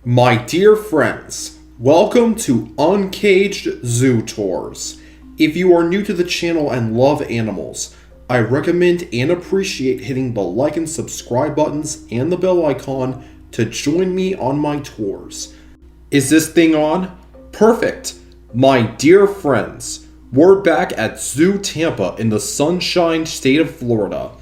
My dear friends, welcome to Uncaged Zootours. If you are new to the channel and love animals, I recommend and appreciate hitting the like and subscribe buttons and the bell icon to join me on my tours. Is this thing on? Perfect! My dear friends, we're back at ZooTampa in the Sunshine State of Florida.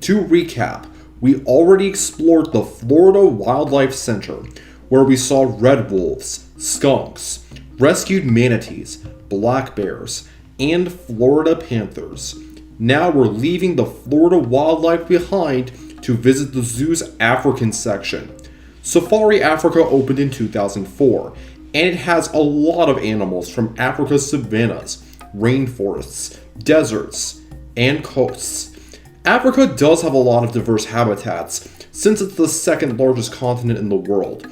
To recap, we already explored the Florida Wildlife Center, where we saw red wolves, skunks, rescued manatees, black bears, and Florida panthers. Now we're leaving the Florida wildlife behind to visit the zoo's African section. Safari Africa opened in 2004, and it has a lot of animals from Africa's savannas, rainforests, deserts, and coasts. Africa does have a lot of diverse habitats, since it's the second largest continent in the world.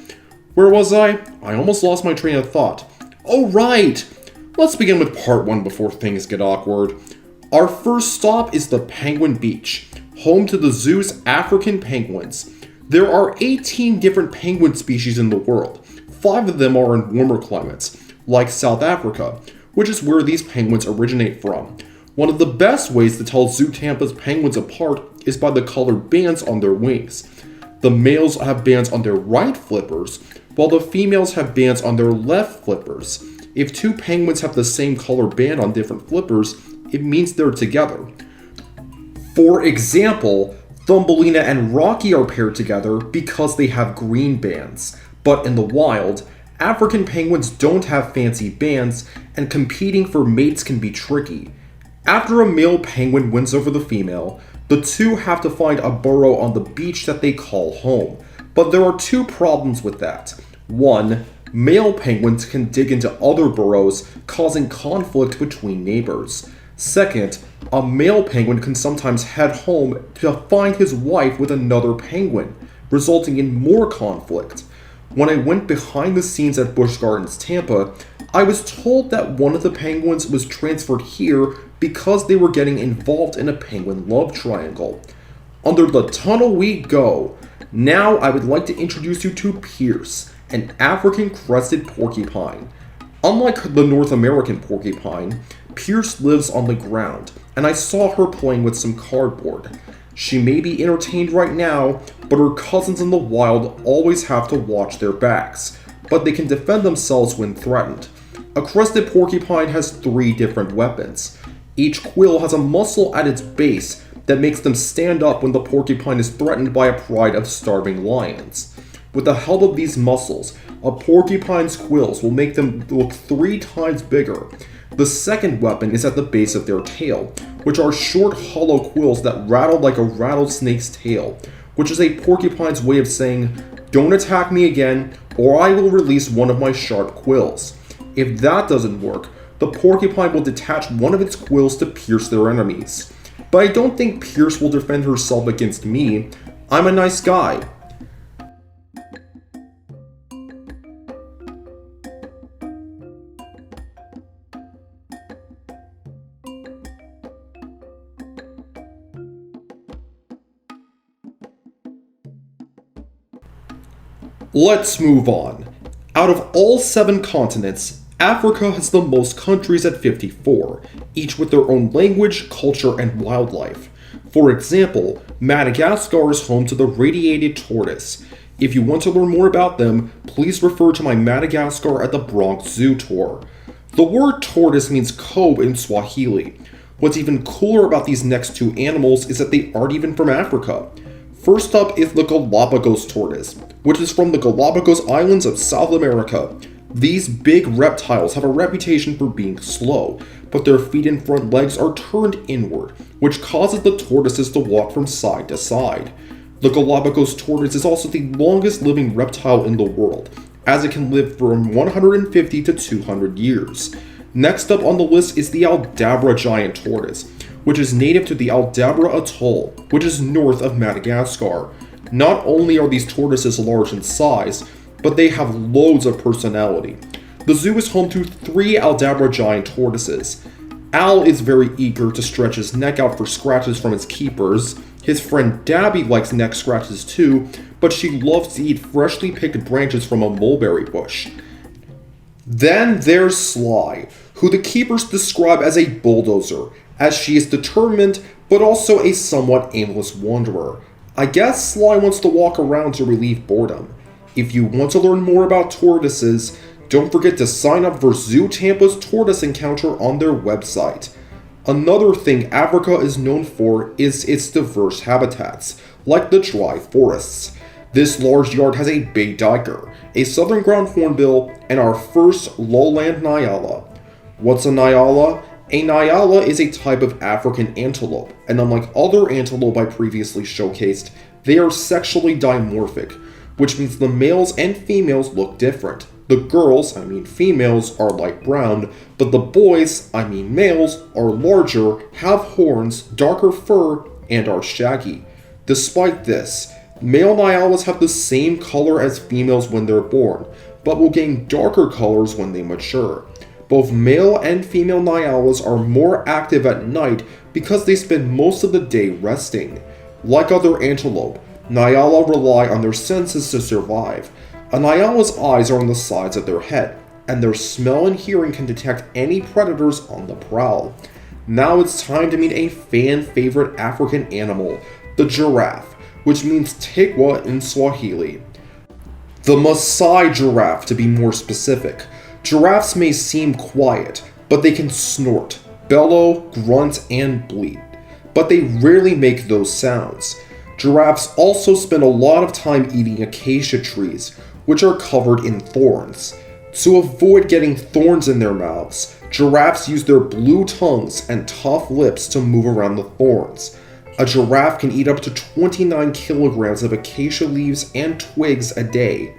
Where was I? I almost lost my train of thought. Oh right! Let's begin with part 1 before things get awkward. Our first stop is the Penguin Beach, home to the zoo's African penguins. There are 18 different penguin species in the world. 5 of them are in warmer climates, like South Africa, which is where these penguins originate from. One of the best ways to tell ZooTampa's penguins apart is by the colored bands on their wings. The males have bands on their right flippers, while the females have bands on their left flippers. If 2 penguins have the same color band on different flippers, it means they're together. For example, Thumbelina and Rocky are paired together because they have green bands. But in the wild, African penguins don't have fancy bands, and competing for mates can be tricky. After a male penguin wins over the female, the two have to find a burrow on the beach that they call home. But there are 2 problems with that. 1, male penguins can dig into other burrows, causing conflict between neighbors. Second, a male penguin can sometimes head home to find his wife with another penguin, resulting in more conflict. When I went behind the scenes at Busch Gardens, Tampa, I was told that one of the penguins was transferred here because they were getting involved in a penguin love triangle. Under the tunnel we go. Now I would like to introduce you to Pierce, an African crested porcupine. Unlike the North American porcupine, Pierce lives on the ground, and I saw her playing with some cardboard. She may be entertained right now, but her cousins in the wild always have to watch their backs, but they can defend themselves when threatened. A crested porcupine has 3 different weapons. Each quill has a muscle at its base that makes them stand up when the porcupine is threatened by a pride of starving lions. With the help of these muscles, a porcupine's quills will make them look 3 times bigger. The second weapon is at the base of their tail, which are short hollow quills that rattle like a rattlesnake's tail, which is a porcupine's way of saying, "Don't attack me again, or I will release one of my sharp quills." If that doesn't work, the porcupine will detach one of its quills to pierce their enemies. But I don't think Pierce will defend herself against me. I'm a nice guy. Let's move on. Out of all 7 continents, Africa has the most countries at 54, each with their own language, culture, and wildlife. For example, Madagascar is home to the radiated tortoise. If you want to learn more about them, please refer to my Madagascar at the Bronx Zoo tour. The word tortoise means cove in Swahili. What's even cooler about these next 2 animals is that they aren't even from Africa. First up is the Galapagos tortoise, which is from the Galapagos Islands of South America. These big reptiles have a reputation for being slow, but their feet and front legs are turned inward, which causes the tortoises to walk from side to side. The Galapagos tortoise is also the longest living reptile in the world, as it can live from 150 to 200 years. Next up on the list is the Aldabra giant tortoise, which is native to the Aldabra Atoll, which is north of Madagascar. Not only are these tortoises large in size, but they have loads of personality. The zoo is home to 3 Aldabra giant tortoises. Al is very eager to stretch his neck out for scratches from his keepers. His friend Dabby likes neck scratches too, but she loves to eat freshly picked branches from a mulberry bush. Then there's Sly, who the keepers describe as a bulldozer, as she is determined but also a somewhat aimless wanderer. I guess Sly wants to walk around to relieve boredom. If you want to learn more about tortoises, don't forget to sign up for ZooTampa's tortoise encounter on their website. Another thing Africa is known for is its diverse habitats, like the dry forests. This large yard has a bay duiker, a southern ground hornbill, and our first lowland nyala. What's a nyala? A nyala is a type of African antelope, and unlike other antelope I previously showcased, they are sexually dimorphic, which means the males and females look different. The girls, females, are light brown, but the boys, males, are larger, have horns, darker fur, and are shaggy. Despite this, male nyalas have the same color as females when they're born, but will gain darker colors when they mature. Both male and female nyalas are more active at night because they spend most of the day resting. Like other antelope, nyala rely on their senses to survive. A nyala's eyes are on the sides of their head, and their smell and hearing can detect any predators on the prowl. Now it's time to meet a fan-favorite African animal, the giraffe, which means tikwa in Swahili. The Maasai giraffe, to be more specific. Giraffes may seem quiet, but they can snort, bellow, grunt, and bleat. But they rarely make those sounds. Giraffes also spend a lot of time eating acacia trees, which are covered in thorns. To avoid getting thorns in their mouths, giraffes use their blue tongues and tough lips to move around the thorns. A giraffe can eat up to 29 kilograms of acacia leaves and twigs a day.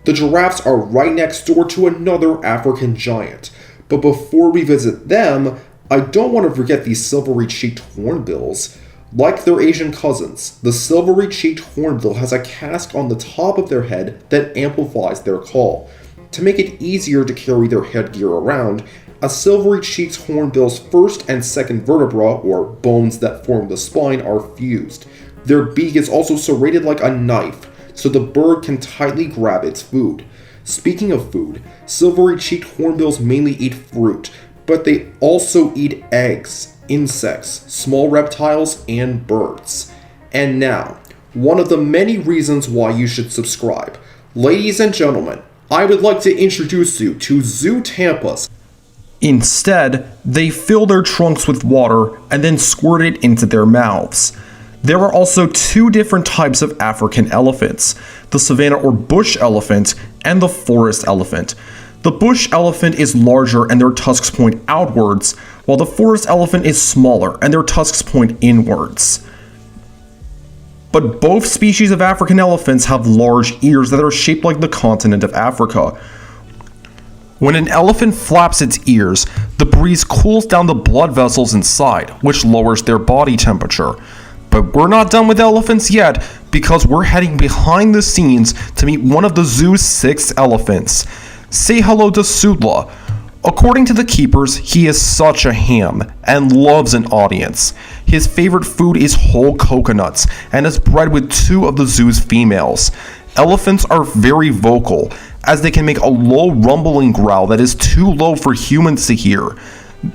The giraffes are right next door to another African giant, but before we visit them, I don't want to forget these silvery-cheeked hornbills. Like their Asian cousins, the silvery-cheeked hornbill has a casque on the top of their head that amplifies their call. To make it easier to carry their headgear around, a silvery-cheeked hornbill's first and second vertebra, or bones that form the spine, are fused. Their beak is also serrated like a knife, so the bird can tightly grab its food. Speaking of food, silvery-cheeked hornbills mainly eat fruit, but they also eat eggs, insects, small reptiles, and birds. And now, one of the many reasons why you should subscribe. Ladies and gentlemen, I would like to introduce you to ZooTampa. Instead, they fill their trunks with water and then squirt it into their mouths. There are also two different types of African elephants, the savanna or bush elephant and the forest elephant. The bush elephant is larger and their tusks point outwards, while the forest elephant is smaller and their tusks point inwards. But both species of African elephants have large ears that are shaped like the continent of Africa. When an elephant flaps its ears, the breeze cools down the blood vessels inside, which lowers their body temperature. But we're not done with elephants yet, because we're heading behind the scenes to meet one of the zoo's 6 elephants. Say hello to Sudla. According to the keepers, he is such a ham and loves an audience. His favorite food is whole coconuts and is bred with 2 of the zoo's females. Elephants are very vocal, as they can make a low rumbling growl that is too low for humans to hear.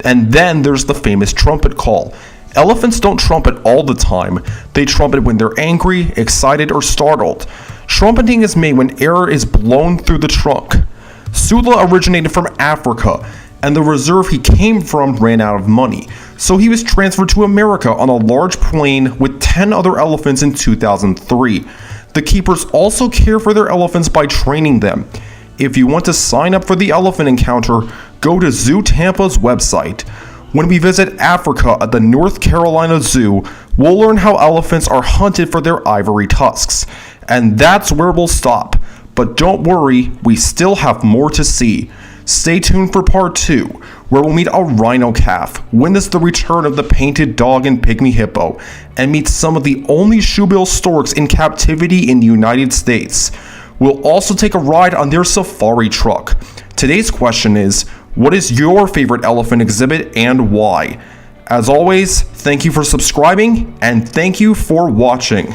And then there's the famous trumpet call. Elephants don't trumpet all the time. They trumpet when they're angry, excited, or startled. Trumpeting is made when air is blown through the trunk. Sudla originated from Africa, and the reserve he came from ran out of money, so he was transferred to America on a large plane with 10 other elephants in 2003. The keepers also care for their elephants by training them. If you want to sign up for the elephant encounter, go to ZooTampa's website. When we visit Africa at the North Carolina Zoo, we'll learn how elephants are hunted for their ivory tusks. And that's where we'll stop. But don't worry, we still have more to see. Stay tuned for part 2, where we'll meet a rhino calf, witness the return of the painted dog and pygmy hippo, and meet some of the only shoebill storks in captivity in the United States. We'll also take a ride on their safari truck. Today's question is, what is your favorite elephant exhibit and why? As always, thank you for subscribing and thank you for watching.